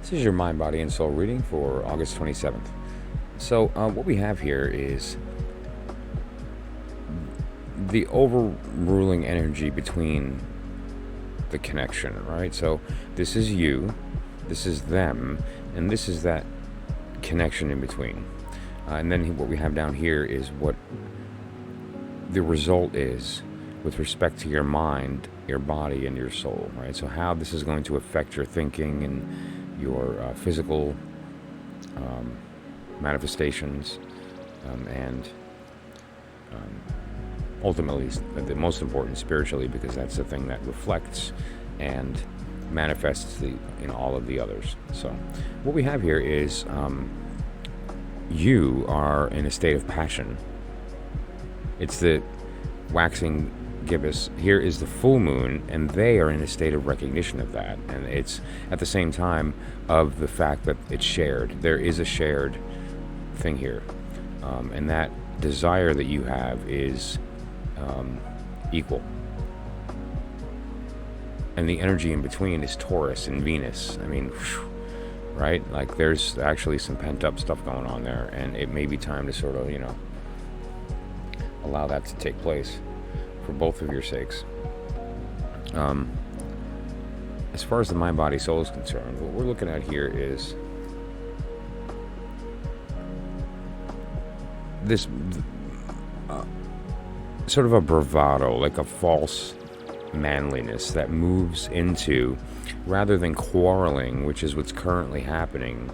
This is your Mind, Body, and Soul reading for August 27th. So, what we have here is the overruling energy between the connection, right? So, this is you, this is them, and this is that connection in between. And then what we have down here is what the result is with respect to your mind, your body, and your soul, right? So, how this is going to affect your thinking and your physical manifestations, and ultimately, the most important, spiritually, because that's the thing that reflects and manifests in all of the others. So what we have here is you are in a state of passion. It's the waxing gibbous. Here is the full moon, and they are in a state of recognition of that. And it's at the same time of the fact that it's shared. There is a shared thing here. And that desire that you have is equal. And the energy in between is Taurus and Venus. I mean, right? Like there's actually some pent up stuff going on there, and it may be time to sort of, allow that to take place for both of your sakes. As far as the mind, body, soul is concerned, what we're looking at here is this sort of a bravado, like a false manliness that moves into, rather than quarreling, which is what's currently happening.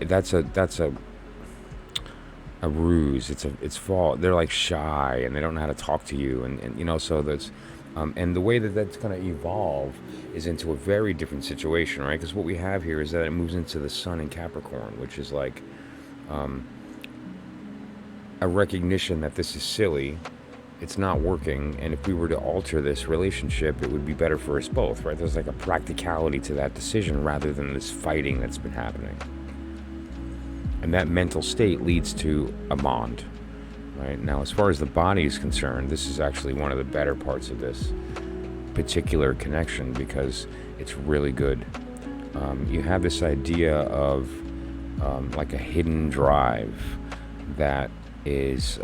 That's a ruse. It's false. They're like shy and they don't know how to talk to you, and so that's and the way that that's going to evolve is into a very different situation, right? Because what we have here is that it moves into the sun in Capricorn, which is like a recognition that this is silly, it's not working, and if we were to alter this relationship, it would be better for us both, right? There's like a practicality to that decision rather than this fighting that's been happening. And that mental state leads to a bond, right? Now, as far as the body is concerned, this is actually one of the better parts of this particular connection because it's really good. You have this idea of like a hidden drive that is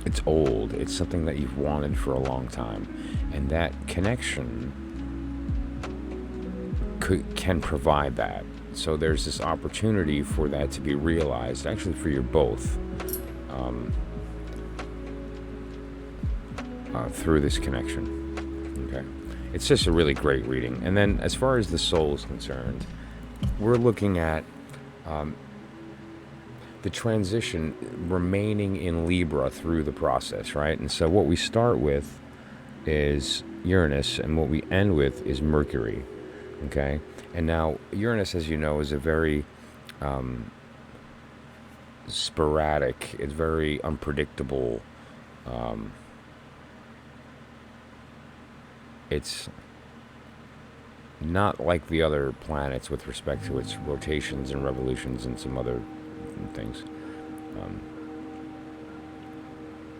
it's old. It's something that you've wanted for a long time, and that connection can provide that. So there's this opportunity for that to be realized, actually for you both, through this connection. Okay, it's just a really great reading. And then as far as the soul is concerned, we're looking at the transition remaining in Libra through the process, right? And so what we start with is Uranus, and what we end with is Mercury, okay? And now Uranus, as you know, is a very sporadic, it's very unpredictable. It's not like the other planets with respect to its rotations and revolutions and some other things.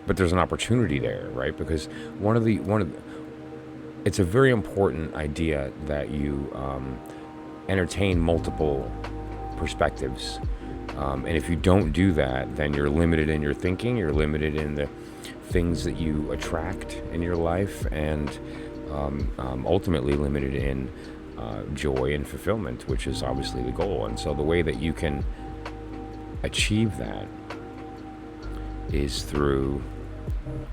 But there's an opportunity there, right? Because it's a very important idea that you entertain multiple perspectives. And if you don't do that, then you're limited in your thinking, you're limited in the things that you attract in your life, and ultimately limited in joy and fulfillment, which is obviously the goal. And so the way that you can achieve that is through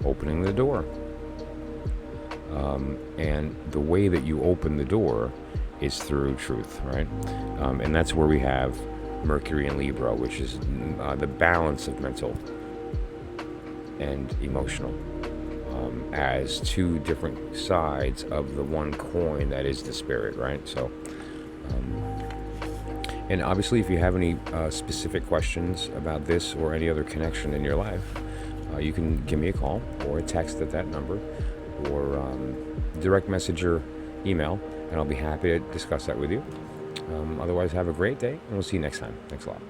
opening the door. And the way that you open the door is through truth, right? And that's where we have Mercury and Libra, which is the balance of mental and emotional, as two different sides of the one coin that is the spirit, right? So, and obviously, if you have any specific questions about this or any other connection in your life, you can give me a call or a text at that number, or direct message or email, and I'll be happy to discuss that with you. Otherwise, have a great day, and we'll see you next time. Thanks a lot.